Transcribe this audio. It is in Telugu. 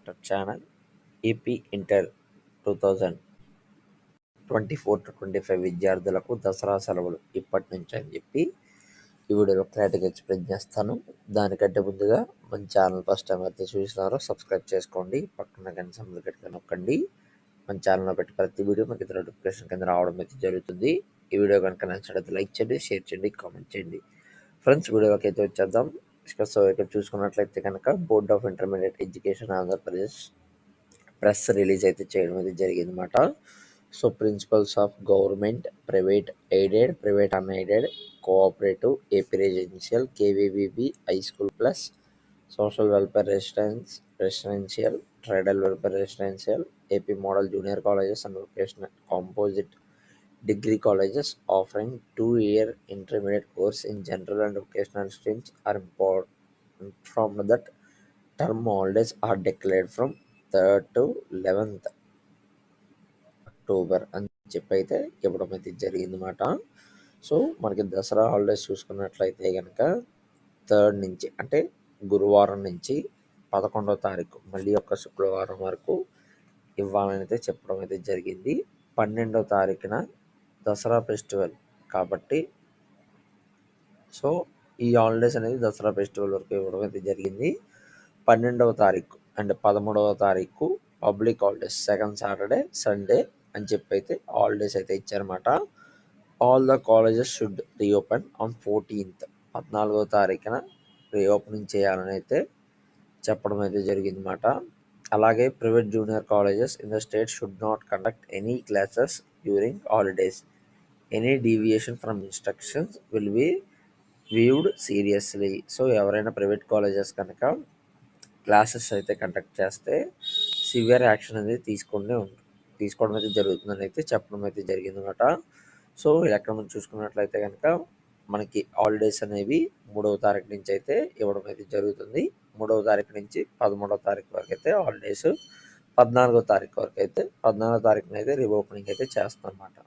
డాక్టర్ ఛానల్ ఏపీ ఇంటర్ 2024-25 విద్యార్థులకు దసరా సెలవులు ఇప్పటి నుంచి అని చెప్పి ఈ వీడియోలో క్లారిటీగా ఎక్స్ప్లెయిన్ చేస్తాను. దానికంటే ముందుగా మన ఛానల్ ఫస్ట్ టైం అయితే చూసినారో సబ్స్క్రైబ్ చేసుకోండి, పక్కన గంట సింబల్ గట్టిగా నొక్కండి. మన ఛానల్లో పెట్టి ప్రతి వీడియో మీకు నోటిఫికేషన్ కింద రావడం అయితే జరుగుతుంది. ఈ వీడియో కనుక నచ్చినట్లయితే లైక్ చేయండి, షేర్ చేయండి, కామెంట్ చేయండి. ఫ్రెండ్స్, వీడియోకి అయితే వచ్చేద్దాం. సో ఇక్కడ చూసుకున్నట్లయితే కనుక board of intermediate education Andhra Pradesh press release అయితే చేయడం అయితే జరిగిందన్నమాట. So principals of government, private aided, private unaided, cooperative, AP residential, KVBB, high school plus, social welfare residential, tribal welfare residential, AP model junior colleges and vocational composite degree colleges offering 2-year intermediate course in general and vocational streams are informed that term holidays are declared from 3rd to 11th October అని చెప్పి అయితే ఇవ్వడం అయితే జరిగిందన్నమాట. సో మనకి దసరా హాలిడేస్ చూసుకున్నట్లయితే కనుక 3rd నుంచి అంటే గురువారం నుంచి 11వ తారీఖు మళ్ళీ ఒక శుక్రవారం వరకు ఇవ్వాలని అయితే చెప్పడం అయితే జరిగింది. 12వ తారీఖున దసరా ఫెస్టివల్ కాబట్టి సో ఈ హాలిడేస్ అనేది దసరా ఫెస్టివల్ వరకు ఇవ్వడం అయితే జరిగింది. 12వ తారీఖు అండ్ 13వ తారీఖు public holidays, second Saturday Sunday అని చెప్పి అయితే హాలిడేస్ అయితే ఇచ్చారన్నమాట. All the colleges should reopen on 14th 14వ తారీఖున రీఓపెనింగ్ చేయాలని అయితే చెప్పడం అయితే జరిగిందన్నమాట. అలాగే private junior colleges in the state should not conduct any classes during holidays. Any deviation from instructions will be viewed seriously. So ఎవరైనా ప్రైవేట్ కాలేజెస్ కనుక క్లాసెస్ అయితే కండక్ట్ చేస్తే సివియర్ యాక్షన్ అనేది తీసుకోవడం అయితే జరుగుతుందని అయితే చెప్పడం అయితే జరిగిందన్నమాట. సో ఎక్కడ మనం చూసుకున్నట్లయితే కనుక మనకి హాలిడేస్ అనేవి 3వ తారీఖు నుంచి అయితే ఇవ్వడం అయితే జరుగుతుంది. 3వ తారీఖు నుంచి 13వ తారీఖు వరకు అయితే హాలిడేస్, 14వ తారీఖు వరకు అయితే 14వ తారీఖున అయితే రీఓపెనింగ్ అయితే చేస్తాం అన్నమాట.